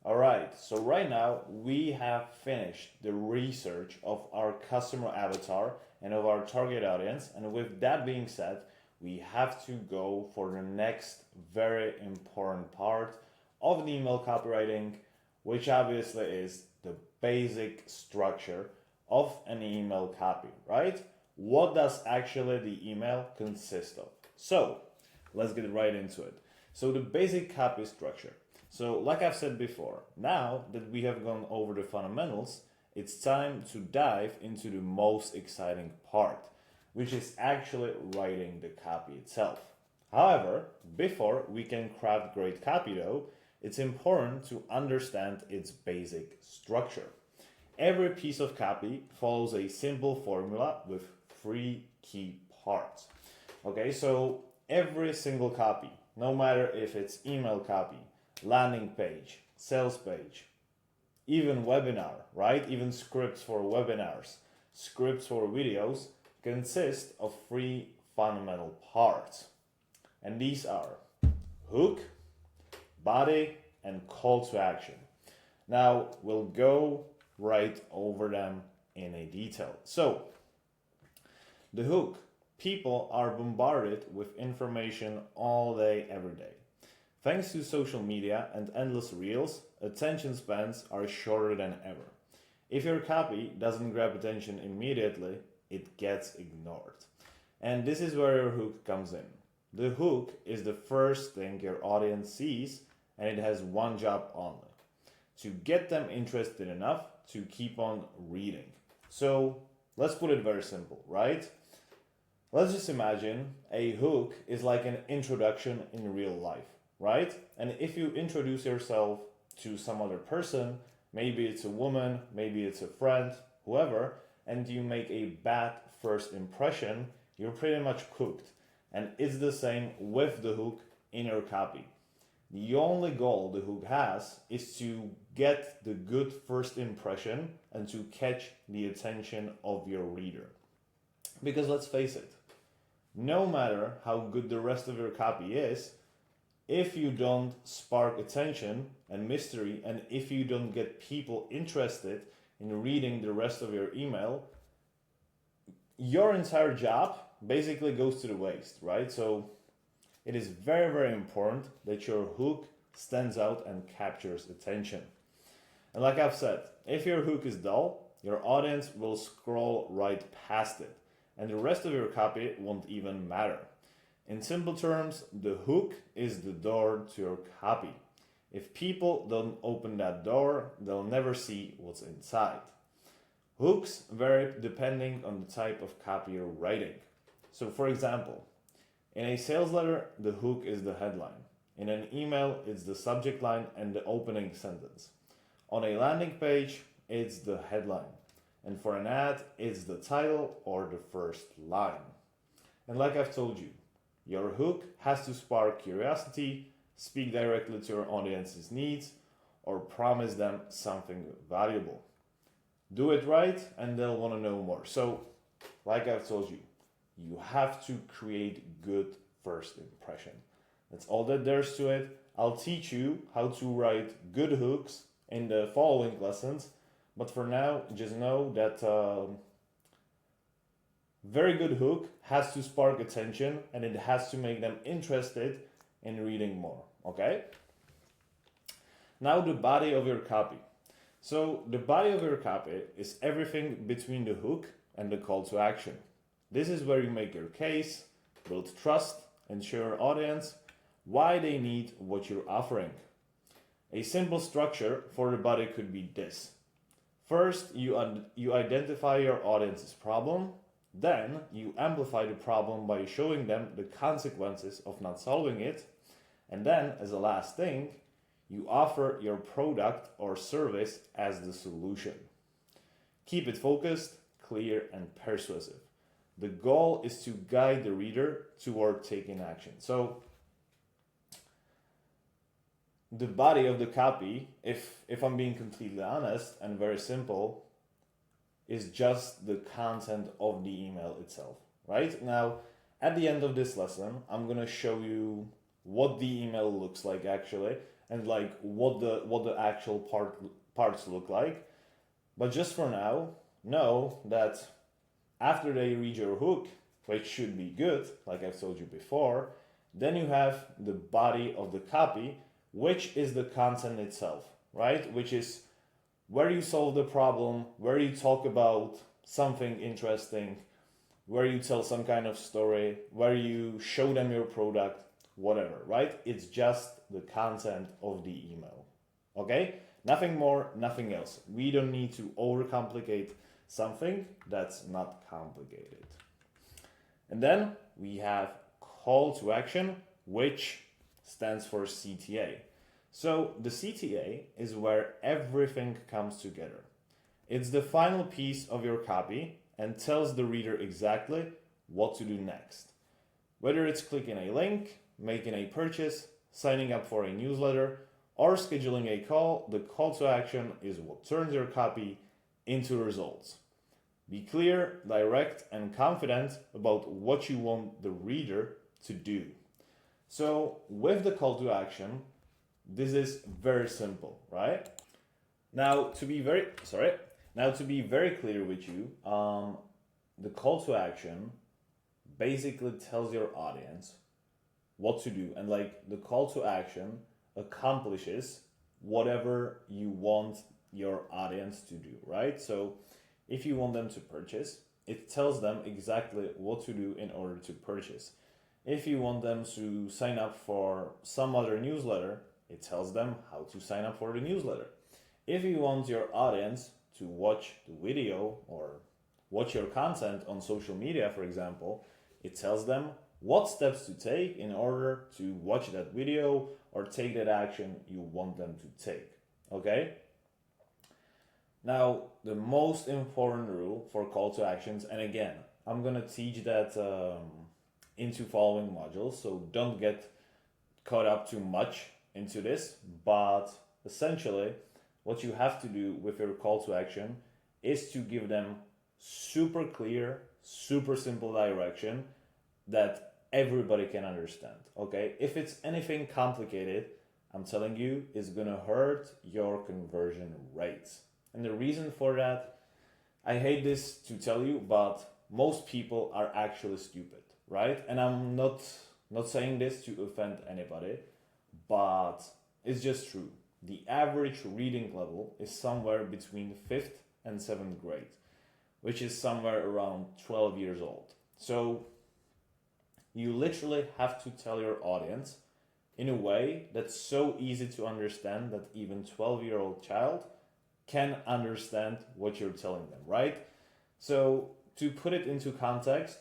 All right, so right now we have finished the research of our customer avatar and of our target audience. And with that being said, we have to go for the next very important part of the email copywriting, which obviously is the basic structure of an email copy, right? What does actually the email consist of? So let's get right into it. So the basic copy structure. So like I've said before, now that we have gone over the fundamentals, it's time to dive into the most exciting part, which is actually writing the copy itself. However, before we can craft great copy though, it's important to understand its basic structure. Every piece of copy follows a simple formula with three key parts. Okay, so every single copy, no matter if it's email copy, landing page, sales page, even webinar, right? Even scripts for webinars, scripts for videos consist of three fundamental parts. And these are hook, body, and call to action. Now we'll go right over them in a detail. So, the hook. People are bombarded with information all day, every day. Thanks to social media and endless reels, attention spans are shorter than ever. If your copy doesn't grab attention immediately, it gets ignored. And this is where your hook comes in. The hook is the first thing your audience sees, and it has one job only: to get them interested enough to keep on reading. So let's put it very simple, right? Let's just imagine a hook is like an introduction in real life, right? And if you introduce yourself to some other person, maybe it's a woman, maybe it's a friend, whoever, and you make a bad first impression, you're pretty much cooked. And it's the same with the hook in your copy. The only goal the hook has is to get the good first impression and to catch the attention of your reader. Because let's face it, no matter how good the rest of your copy is, if you don't spark attention and mystery, and if you don't get people interested in reading the rest of your email, your entire job basically goes to the waste, right? So it is very, very important that your hook stands out and captures attention. And like I've said, if your hook is dull, your audience will scroll right past it, and the rest of your copy won't even matter. In simple terms, the hook is the door to your copy. If people don't open that door, they'll never see what's inside. Hooks vary depending on the type of copy you're writing. So for example, in a sales letter, the hook is the headline. In an email, it's the subject line and the opening sentence. On a landing page, it's the headline. And for an ad, it's the title or the first line. And like I've told you, your hook has to spark curiosity, speak directly to your audience's needs, or promise them something valuable. Do it right, and they'll want to know more. So, like I've told you, you have to create good first impression. That's all that there's to it. I'll teach you how to write good hooks in the following lessons, but for now, just know that very good hook has to spark attention, and it has to make them interested in reading more, okay? Now the body of your copy. So the body of your copy is everything between the hook and the call to action. This is where you make your case, build trust, and show your audience why they need what you're offering. A simple structure for the body could be this. First, you identify your audience's problem. Then you amplify the problem by showing them the consequences of not solving it. And then, as a last thing, you offer your product or service as the solution. Keep it focused, clear, and persuasive. The goal is to guide the reader toward taking action. So, the body of the copy, if I'm being completely honest and very simple, is just the content of the email itself, right? Now, at the end of this lesson, I'm gonna show you what the email looks like actually, and like what the actual parts look like. But just for now, know that after they read your hook, which should be good, like I've told you before, then you have the body of the copy, which is the content itself, right? Which is where you solve the problem, where you talk about something interesting, where you tell some kind of story, where you show them your product, whatever, right? It's just the content of the email, okay? Nothing more, nothing else. We don't need to overcomplicate something that's not complicated. And then we have call to action, which stands for CTA. So the CTA is where everything comes together. It's the final piece of your copy and tells the reader exactly what to do next. Whether it's clicking a link, making a purchase, signing up for a newsletter, or scheduling a call, the call to action is what turns your copy into results. Be clear, direct, and confident about what you want the reader to do. So with the call to action, this is very simple, right? Now to be very clear with you, the call to action basically tells your audience what to do, and like the call to action accomplishes whatever you want your audience to do, right? So if you want them to purchase, it tells them exactly what to do in order to purchase. If you want them to sign up for some other newsletter, it tells them how to sign up for the newsletter. If you want your audience to watch the video or watch your content on social media, for example, it tells them what steps to take in order to watch that video or take that action you want them to take, okay? Now, the most important rule for call to actions, and again, I'm gonna teach that into following modules, so don't get caught up too much into this, but essentially, what you have to do with your call to action is to give them super clear, super simple direction that everybody can understand, okay? If it's anything complicated, I'm telling you, it's gonna hurt your conversion rates. And the reason for that, I hate this to tell you, but most people are actually stupid, right? And I'm not saying this to offend anybody, but it's just true. The average reading level is somewhere between 5th and 7th grade, which is somewhere around 12 years old. So you literally have to tell your audience in a way that's so easy to understand that even 12-year-old child can understand what you're telling them, right? So to put it into context,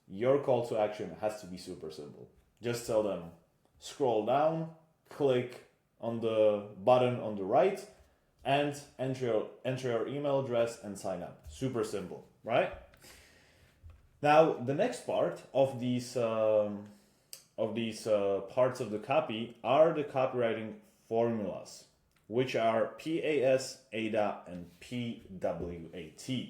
your call to action has to be super simple. Just tell them, scroll down, click on the button on the right, and enter your email address and sign up. Super simple, right? Now, the next part of these parts of the copy are the copywriting formulas, which are PAS, AIDA, and PWAT.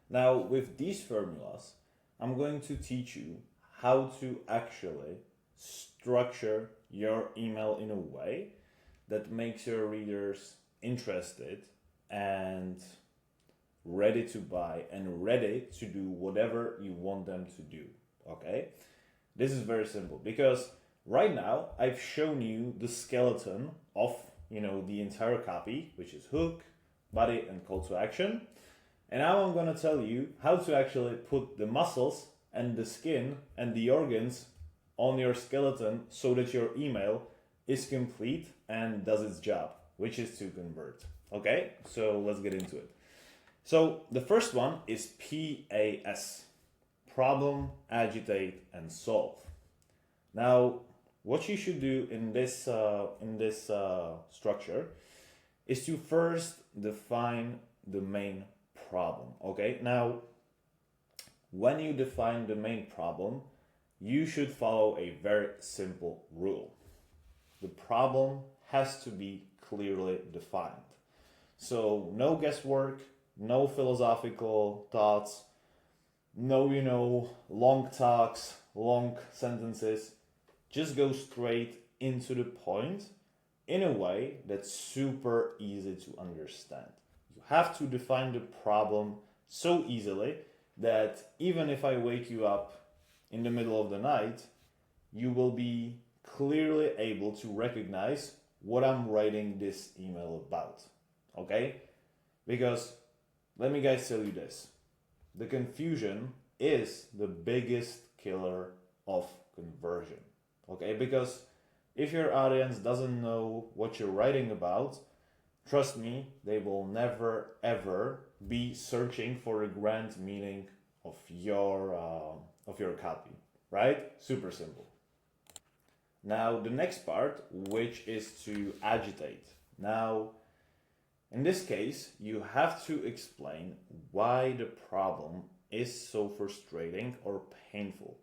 Now, with these formulas, I'm going to teach you how to actually structure your email in a way that makes your readers interested and ready to buy and ready to do whatever you want them to do, okay? This is very simple because right now I've shown you the skeleton of, the entire copy, which is hook, body, and call to action. And now I'm going to tell you how to actually put the muscles and the skin and the organs on your skeleton so that your email is complete and does its job, which is to convert. Okay, so let's get into it. So the first one is PAS, problem, agitate, and solve. Now, what you should do in this structure is to first define the main problem. Okay, now when you define the main problem, you should follow a very simple rule. The problem has to be clearly defined. So no guesswork, no philosophical thoughts, no long talks, long sentences. just go straight into the point in a way that's super easy to understand. You have to define the problem so easily that even if I wake you up in the middle of the night, you will be clearly able to recognize what I'm writing this email about. Okay? Because let me guys tell you this. The confusion is the biggest killer of conversion. Okay? Because if your audience doesn't know what you're writing about, trust me, they will never ever be searching for the grand meaning of your copy, right? Super simple. Now the next part, which is to agitate. Now, in this case, you have to explain why the problem is so frustrating or painful.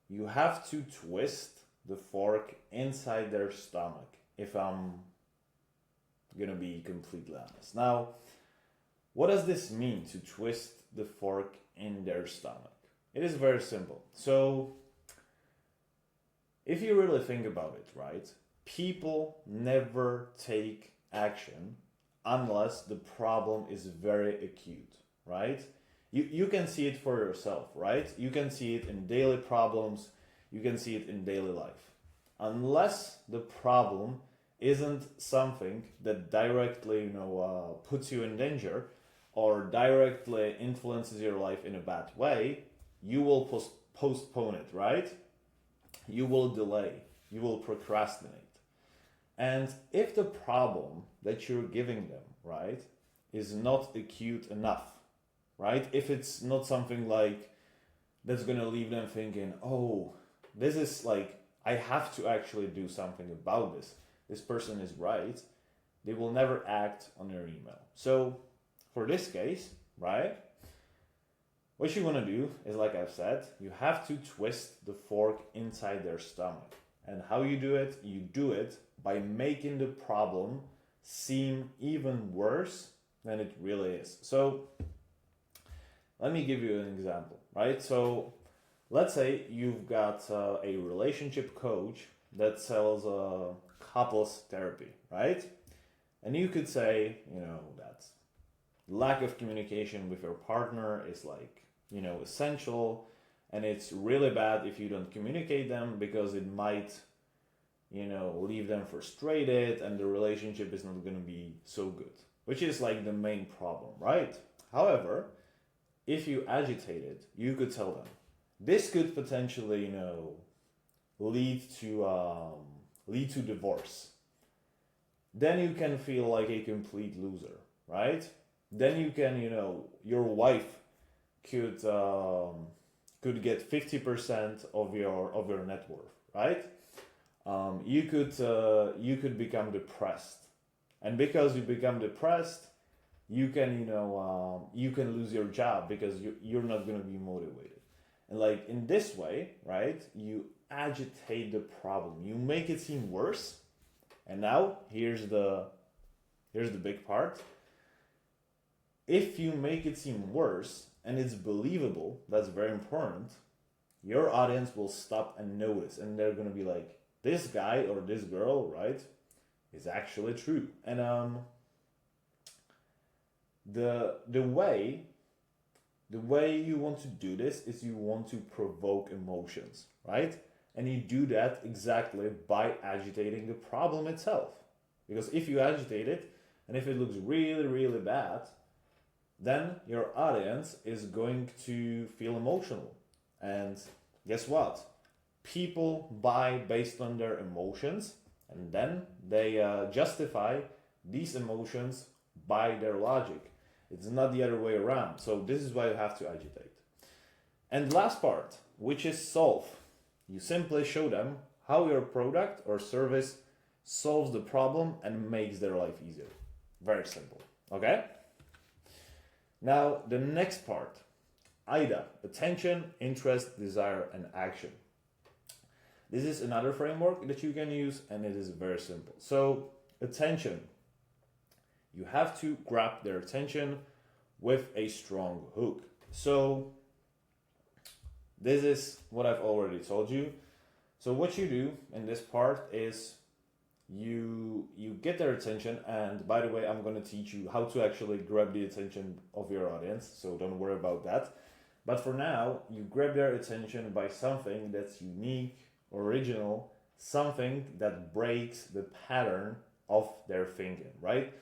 You have to twist the fork inside their stomach, if I'm gonna be completely honest. Now, what does this mean to twist the fork in their stomach? It is very simple. So, if you really think about it, right, people never take action unless the problem is very acute, right? You can see it for yourself, right? You can see it in daily problems, you can see it in daily life. Unless the problem isn't something that directly, puts you in danger or directly influences your life in a bad way, you will postpone it, right? You will delay, you will procrastinate. And if the problem that you're giving them, right, is not acute enough, right? If it's not something like that's gonna leave them thinking, oh, this is like, I have to actually do something about this. This person is right. They will never act on your email. So for this case, right, what you want to do is, like I've said, you have to twist the fork inside their stomach. And how you do it? You do it by making the problem seem even worse than it really is. So let me give you an example, right? So let's say you've got a relationship coach that sells couples therapy, right? And you could say, that lack of communication with your partner is like, essential, and it's really bad if you don't communicate them because it might, leave them frustrated and the relationship is not going to be so good, which is like the main problem, right? However, if you agitate it, you could tell them, this could potentially, lead to divorce. Then you can feel like a complete loser, right? Then you can, your wife could get 50% of your net worth, right? You could become depressed, and because you become depressed, you can lose your job because you're not going to be motivated. And like in this way, right, you agitate the problem, you make it seem worse. And now here's the big part. If you make it seem worse and it's believable, that's very important, your audience will stop and notice, and they're going to be like, this guy or this girl, right, is actually true. And the way you want to do this is you want to provoke emotions, right? And you do that exactly by agitating the problem itself. Because if you agitate it, and if it looks really, really bad, then your audience is going to feel emotional. And guess what? People buy based on their emotions, and then they justify these emotions by their logic. It's not the other way around. So this is why you have to agitate. And the last part, which is solve. You simply show them how your product or service solves the problem and makes their life easier. Very simple. Okay? Now, the next part, AIDA, attention, interest, desire, and action. This is another framework that you can use, and it is very simple. So, attention. You have to grab their attention with a strong hook. So, this is what I've already told you. So what you do in this part is you get their attention, and by the way, I'm going to teach you how to actually grab the attention of your audience, so don't worry about that. But for now, you grab their attention by something that's unique, original, something that breaks the pattern of their thinking, right?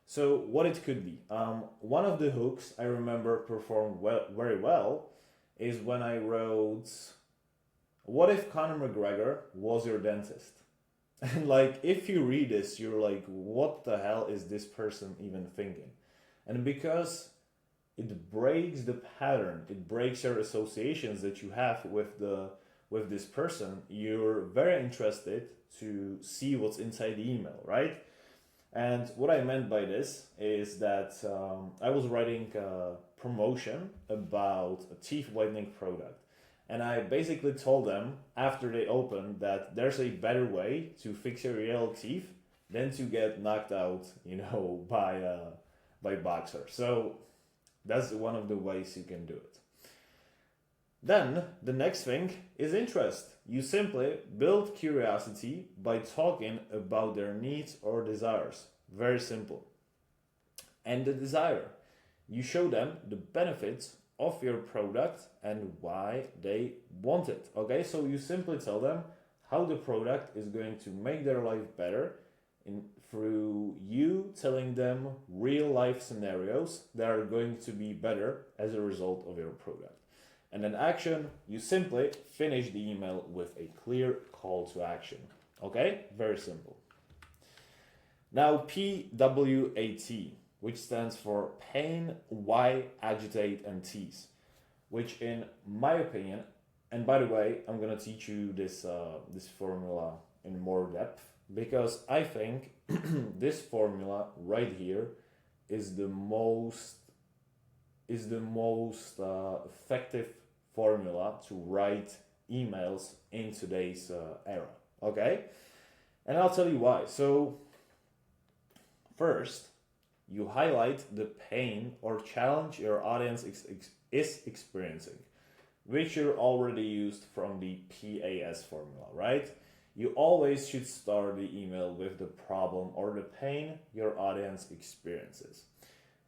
So what it could be, one of the hooks I remember performed very well is when I wrote, "What if Conor McGregor was your dentist?" And like, if you read this, you're like, what the hell is this person even thinking? And because it breaks the pattern, it breaks your associations that you have with this person, you're very interested to see what's inside the email, right? And what I meant by this is that I was writing a promotion about a teeth whitening product. And I basically told them after they opened that there's a better way to fix your yellow teeth than to get knocked out, by boxer. So that's one of the ways you can do it. Then the next thing is interest. You simply build curiosity by talking about their needs or desires. Very simple. And the desire. You show them the benefits of your product and why they want it. Okay, so you simply tell them how the product is going to make their life better through you telling them real life scenarios that are going to be better as a result of your product. And then action, you simply finish the email with a clear call to action. Okay, very simple. Now PWAT, which stands for pain, why, agitate, and tease, which in my opinion, and by the way, I'm gonna teach you this formula in more depth, because I think this formula right here is the most effective formula to write emails in today's era. Okay, and I'll tell you why. So first, you highlight the pain or challenge your audience is experiencing, which you're already used from the PAS formula, right? You always should start the email with the problem or the pain your audience experiences.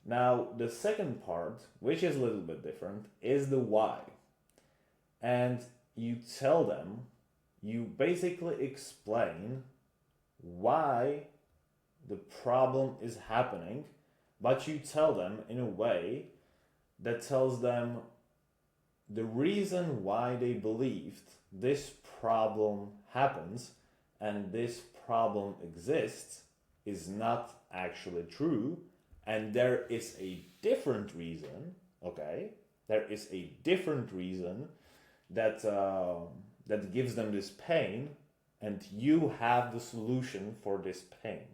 Now, the second part, which is a little bit different, is the why. And you tell them, you basically explain why the problem is happening, but you tell them in a way that tells them the reason why they believed this problem happens and this problem exists is not actually true, and there is a different reason. Okay, there is a different reason that that gives them this pain, and you have the solution for this pain.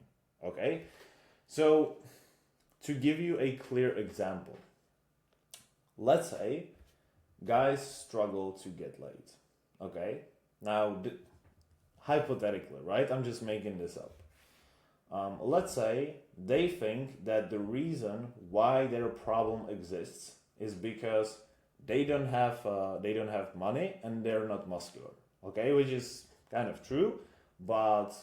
Okay, so to give you a clear example, let's say guys struggle to get laid. Okay, now hypothetically, right? I'm just making this up. Let's say they think that the reason why their problem exists is because they don't have money and they're not muscular. Okay, which is kind of true, but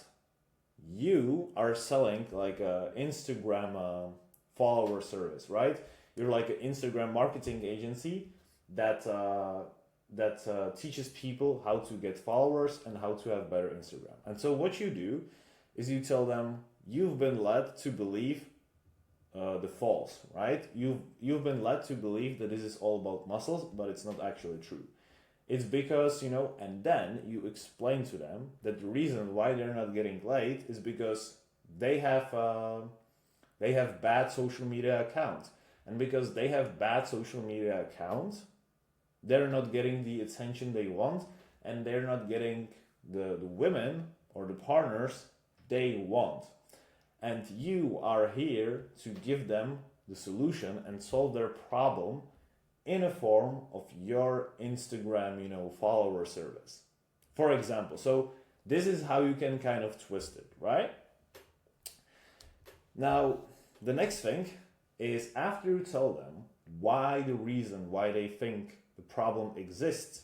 you are selling like a Instagram follower service, right? You're like an Instagram marketing agency that teaches people how to get followers and how to have better Instagram. And so what you do is you tell them you've been led to believe the false, right? You've been led to believe that this is all about muscles, but it's not actually true. It's because, and then you explain to them that the reason why they're not getting laid is because they have bad social media accounts. And because they have bad social media accounts, they're not getting the attention they want, and they're not getting the women or the partners they want. And you are here to give them the solution and solve their problem in a form of your Instagram, follower service. For example, so this is how you can kind of twist it, right? Now, the next thing is after you tell them why the reason why they think the problem exists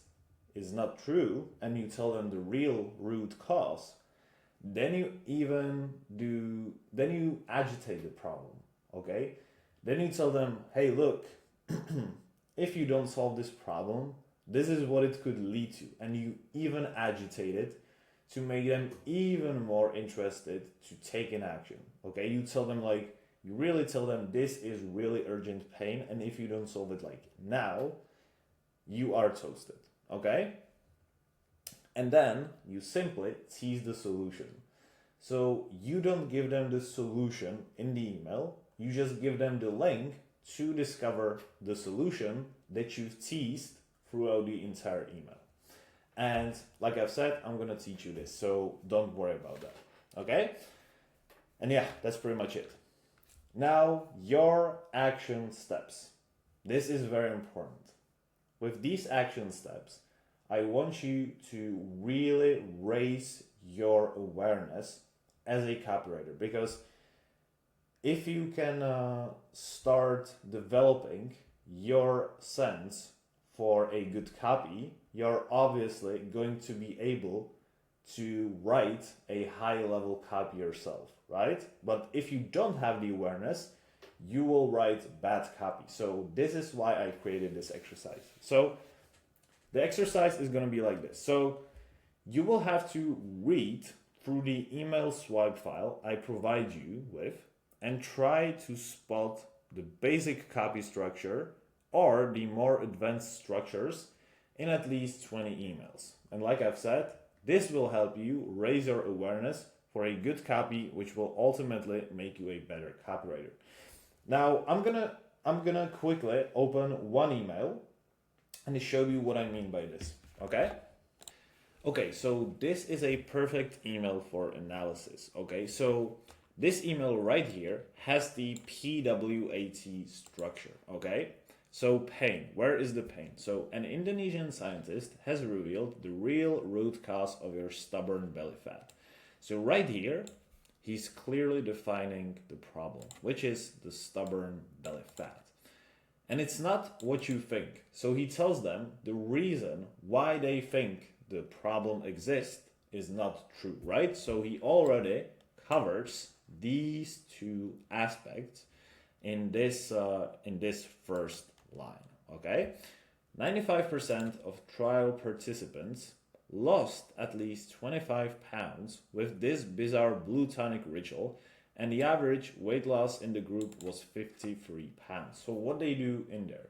is not true and you tell them the real root cause, then you agitate the problem, okay? Then you tell them, hey, look, if you don't solve this problem, this is what it could lead to. And you even agitate it to make them even more interested to take an action, okay? You tell them you really tell them this is really urgent pain, and if you don't solve it now, you are toasted, okay? And then you simply tease the solution. So you don't give them the solution in the email, you just give them the link to discover the solution that you've teased throughout the entire email. And like I've said, I'm gonna teach you this, so don't worry about that, okay? And yeah, that's pretty much it. Now, your action steps. This is very important. With these action steps, I want you to really raise your awareness as a copywriter, because if you can start developing your sense for a good copy, you're obviously going to be able to write a high-level copy yourself, right? But if you don't have the awareness, you will write bad copy. So this is why I created this exercise. So the exercise is going to be like this. So you will have to read through the email swipe file I provide you with and try to spot the basic copy structure or the more advanced structures in at least 20 emails. And like I've said, this will help you raise your awareness for a good copy, which will ultimately make you a better copywriter. Now, I'm gonna quickly open one email and show you what I mean by this, okay? Okay, so this is a perfect email for analysis, okay? So this email right here has the PWAT structure, okay? So pain, where is the pain? So an Indonesian scientist has revealed the real root cause of your stubborn belly fat. So right here, he's clearly defining the problem, which is the stubborn belly fat. And it's not what you think. So he tells them the reason why they think the problem exists is not true, right? So he already covers these two aspects in this first line, okay? 95% of trial participants lost at least 25 pounds with this bizarre blue tonic ritual, and the average weight loss in the group was 53 pounds. So what they do in there,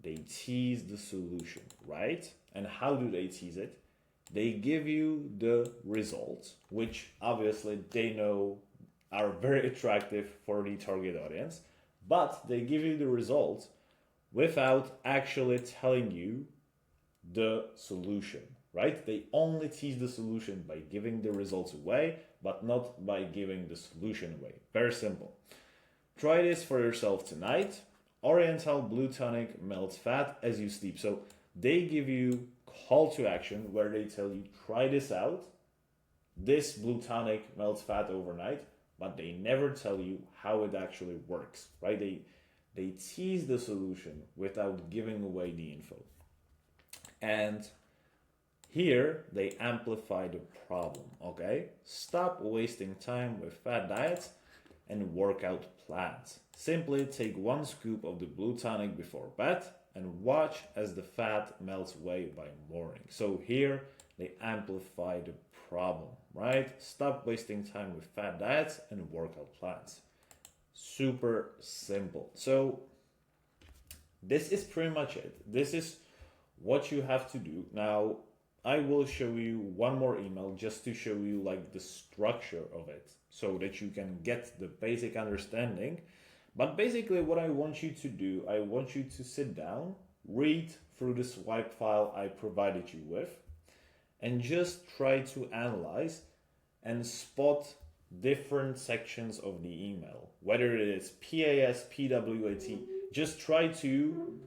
they tease the solution, right? And how do they tease it? They give you the results, which obviously they know are very attractive for the target audience, but they give you the results without actually telling you the solution, right? They only tease the solution by giving the results away, but not by giving the solution away. Very simple. Try this for yourself tonight. Oriental blue tonic melts fat as you sleep. So they give you call to action where they tell you, try this out. This blue tonic melts fat overnight, but they never tell you how it actually works, right? They tease the solution without giving away the info. And here they amplify the problem, okay? Stop wasting time with fat diets and workout plans. Simply take 1 scoop of the blue tonic before bed and watch as the fat melts away by morning. So here they amplify the problem, right? Stop wasting time with fat diets and workout plans. Super simple. So this is pretty much it. This is what you have to do. Now, I will show you one more email just to show you like the structure of it so that you can get the basic understanding. But basically what I want you to do, I want you to sit down, read through the swipe file I provided you with, and just try to analyze and spot different sections of the email, whether it is PAS, PWAT, just try to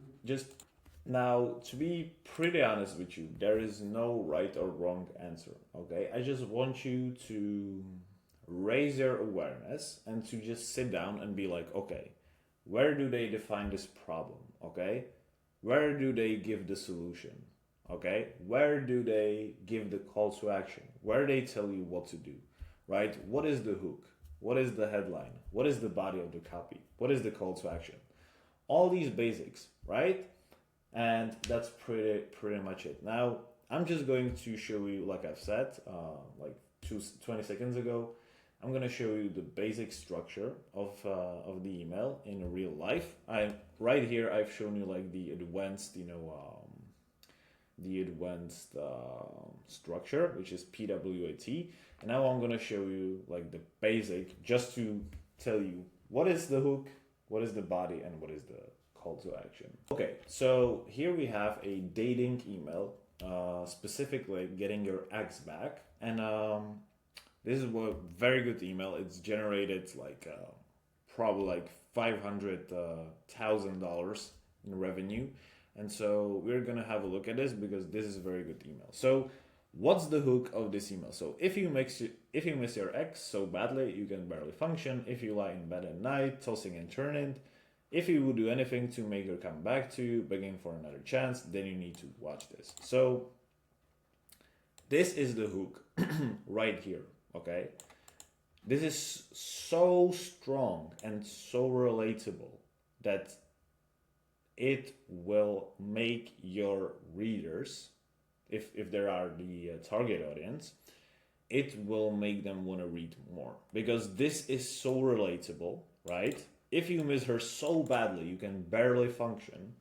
now, to be pretty honest with you, there is no right or wrong answer, okay? I just want you to raise your awareness and to just sit down and be like, okay, where do they define this problem, okay? Where do they give the solution? Okay, where do they give the call to action? Where they tell you what to do, right? What is the hook? What is the headline? What is the body of the copy? What is the call to action? All these basics, right? And that's pretty much it. Now I'm just going to show you, like I've said, like 20 seconds ago, I'm gonna show you the basic structure of the email in real life. Right here I've shown you like the advanced, structure, which is PWAT. And now I'm gonna show you like the basic, just to tell you what is the hook, what is the body, and what is the call to action. Okay, so here we have a dating email, specifically getting your ex back, and this is a very good email. It's generated like probably like $500,000 in revenue. And so we're gonna have a look at this because this is a very good email. So what's the hook of this email? So if you miss your ex so badly you can barely function, if you lie in bed at night, tossing and turning, if you would do anything to make her come back to you, begging for another chance, then you need to watch this. So this is the hook right here, okay? This is so strong and so relatable that it will make your readers, if there are the target audience, it will make them want to read more, because this is so relatable, right? If you miss her so badly you can barely function,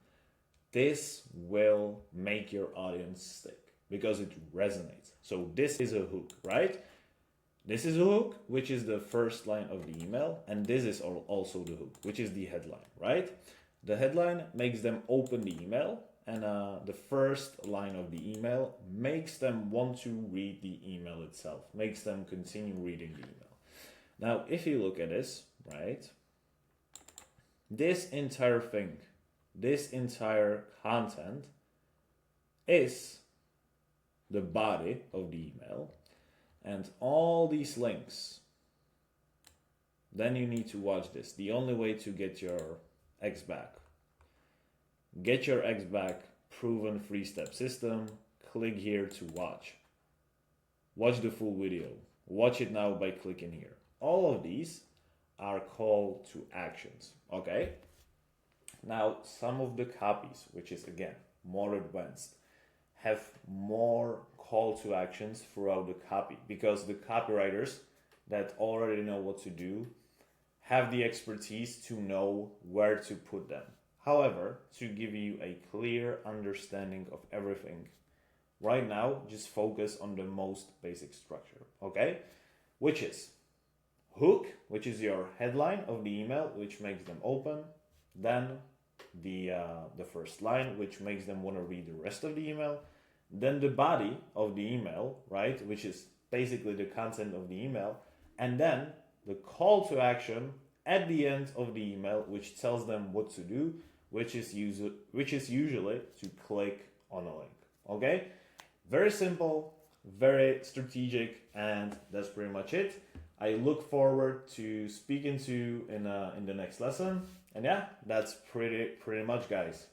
this will make your audience stick because it resonates. So this is a hook, right? This is a hook, which is the first line of the email, and this is also the hook, which is the headline, right? The headline makes them open the email, and the first line of the email makes them want to read the email itself, makes them continue reading the email. Now, if you look at this, right, this entire thing, this entire content is the body of the email, and all these links, then you need to watch this. The only way to get your ex back. Get your ex back, proven 3-step system. Click here to watch. Watch the full video. Watch it now by clicking here. All of these are call to actions, okay? Now, some of the copies, which is again more advanced, have more call to actions throughout the copy, because the copywriters that already know what to do have the expertise to know where to put them. However, to give you a clear understanding of everything, right now, just focus on the most basic structure, okay? Which is hook, which is your headline of the email, which makes them open. Then the first line, which makes them want to read the rest of the email. Then the body of the email, right, which is basically the content of the email. And then the call to action at the end of the email, which tells them what to do, which is usually to click on a link. Okay, very simple, very strategic, and that's pretty much it. I look forward to speaking to you in the next lesson. And yeah, that's pretty much, guys.